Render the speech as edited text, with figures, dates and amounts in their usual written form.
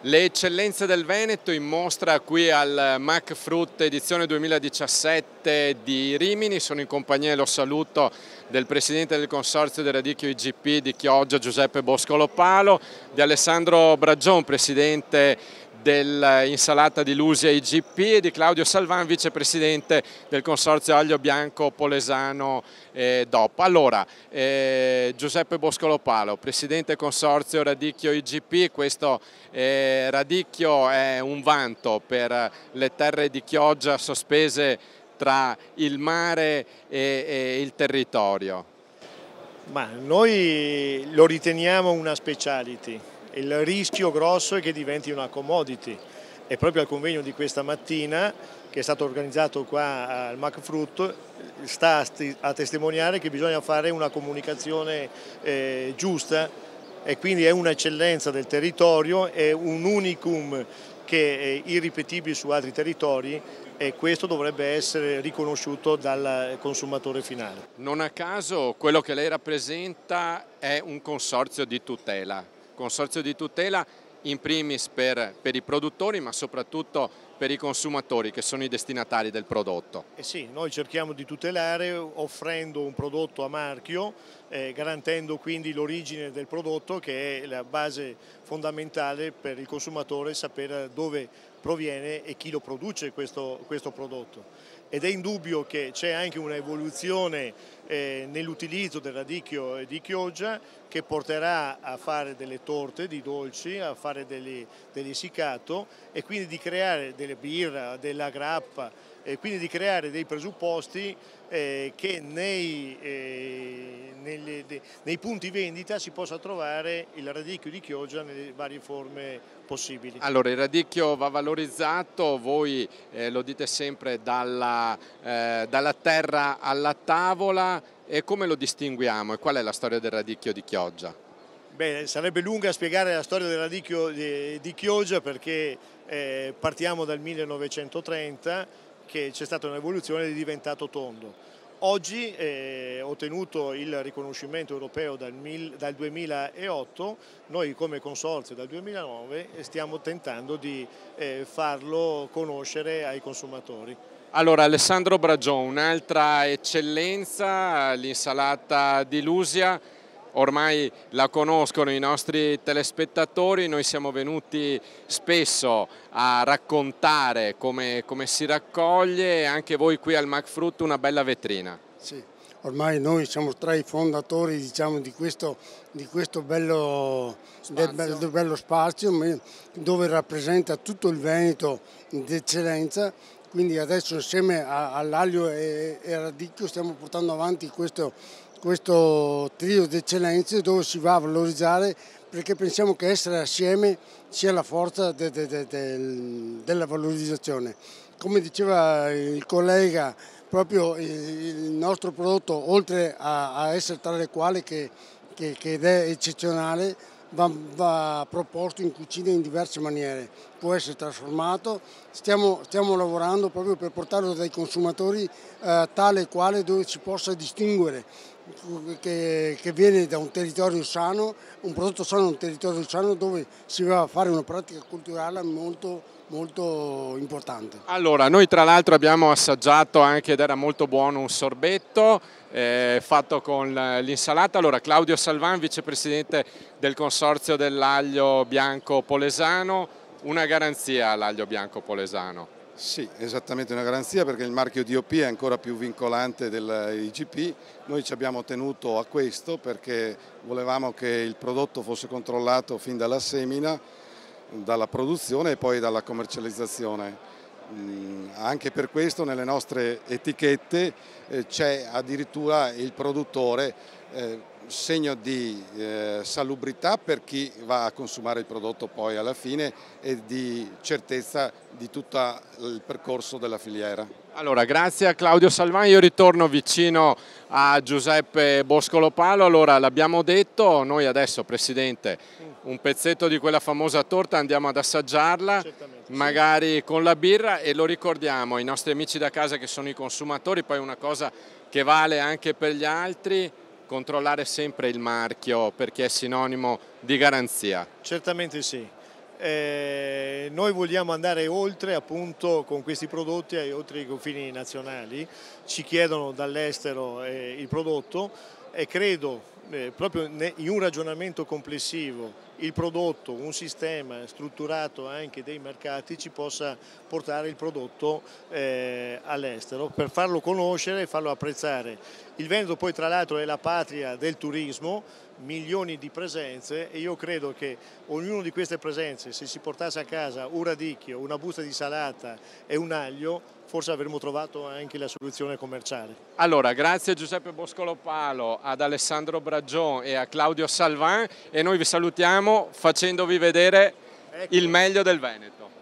Le eccellenze del Veneto in mostra qui al MAC Fruit edizione 2017 di Rimini. Sono in compagnia, e lo saluto, del presidente del consorzio del radicchio IGP di Chioggia, Giuseppe Boscolo Palo, di Alessandro Bragion, presidente dell'insalata di Lusia IGP, e di Claudio Salvan, vicepresidente del consorzio Aglio Bianco Polesano DOP. Allora, Giuseppe Boscolo Palo, presidente consorzio radicchio IGP, questo radicchio è un vanto per le terre di Chioggia sospese tra il mare e il territorio. Ma noi lo riteniamo una speciality. Il rischio grosso è che diventi una commodity, e proprio al convegno di questa mattina, che è stato organizzato qua al MAC Fruit, sta a testimoniare che bisogna fare una comunicazione giusta, e quindi è un'eccellenza del territorio, è un unicum che è irripetibile su altri territori, e questo dovrebbe essere riconosciuto dal consumatore finale. Non a caso quello che lei rappresenta è un consorzio di tutela. Consorzio di tutela in primis per i produttori, ma soprattutto per i consumatori, che sono i destinatari del prodotto. Sì, noi cerchiamo di tutelare offrendo un prodotto a marchio, garantendo quindi l'origine del prodotto, che è la base fondamentale per il consumatore, sapere dove proviene e chi lo produce questo prodotto. Ed è indubbio che c'è anche un'evoluzione nell'utilizzo del radicchio di Chioggia, che porterà a fare delle torte di dolci, a fare dell'essiccato, e quindi di creare delle birra, della grappa, e quindi di creare dei presupposti che nei punti vendita si possa trovare il radicchio di Chioggia nelle varie forme possibili. Allora, il radicchio va valorizzato, voi lo dite sempre, dalla terra alla tavola, e come lo distinguiamo e qual è la storia del radicchio di Chioggia? Beh, sarebbe lunga spiegare la storia del radicchio di Chioggia, perché partiamo dal 1930, che c'è stata un'evoluzione ed è diventato tondo. Oggi, ottenuto il riconoscimento europeo dal 2008, noi come consorzio dal 2009 stiamo tentando di farlo conoscere ai consumatori. Allora, Alessandro Bragion, un'altra eccellenza, l'insalata di Lusia. Ormai la conoscono i nostri telespettatori, noi siamo venuti spesso a raccontare come si raccoglie, e anche voi qui al MAC Fruit una bella vetrina. Sì, ormai noi siamo tra i fondatori, diciamo, di questo bello spazio, dove rappresenta tutto il Veneto d'eccellenza. Quindi adesso, insieme all'aglio e al radicchio, stiamo portando avanti questo trio di eccellenze, dove si va a valorizzare, perché pensiamo che essere assieme sia la forza della valorizzazione. Come diceva il collega, proprio il nostro prodotto, oltre a essere tale quale che ed è eccezionale, va proposto in cucina in diverse maniere, può essere trasformato. Stiamo lavorando proprio per portarlo dai consumatori tale e quale, dove si possa distinguere che viene da un territorio sano, un prodotto sano, un territorio sano, dove si va a fare una pratica culturale molto importante. Allora, noi tra l'altro abbiamo assaggiato anche, ed era molto buono, un sorbetto fatto con l'insalata. Allora, Claudio Salvan, vicepresidente del consorzio dell'aglio bianco polesano, una garanzia all'aglio bianco polesano. Sì, esattamente una garanzia, perché il marchio DOP è ancora più vincolante dell'IGP. Noi ci abbiamo tenuto a questo perché volevamo che il prodotto fosse controllato fin dalla semina, dalla produzione e poi dalla commercializzazione. Anche per questo nelle nostre etichette c'è addirittura il produttore, segno di salubrità per chi va a consumare il prodotto poi alla fine, e di certezza di tutto il percorso della filiera. Allora, grazie a Claudio Salvan, io ritorno vicino a Giuseppe Boscolo Palo. Allora, l'abbiamo detto, noi adesso, Presidente, un pezzetto di quella famosa torta andiamo ad assaggiarla, magari con la birra, e lo ricordiamo ai nostri amici da casa che sono i consumatori, poi una cosa che vale anche per gli altri: controllare sempre il marchio, perché è sinonimo di garanzia. Certamente sì. Noi vogliamo andare oltre appunto con questi prodotti oltre i confini nazionali, ci chiedono dall'estero il prodotto e credo proprio in un ragionamento complessivo il prodotto, un sistema strutturato anche dei mercati ci possa portare il prodotto all'estero per farlo conoscere e farlo apprezzare. Il Veneto poi tra l'altro è la patria del turismo, milioni di presenze e io credo che ognuna di queste presenze, se si portasse a casa un radicchio, una busta di salata e un aglio, forse avremmo trovato anche la soluzione commerciale. Allora, grazie a Giuseppe Boscolopalo, ad Alessandro Bragion e a Claudio Salvan e noi vi salutiamo facendovi vedere il meglio del Veneto.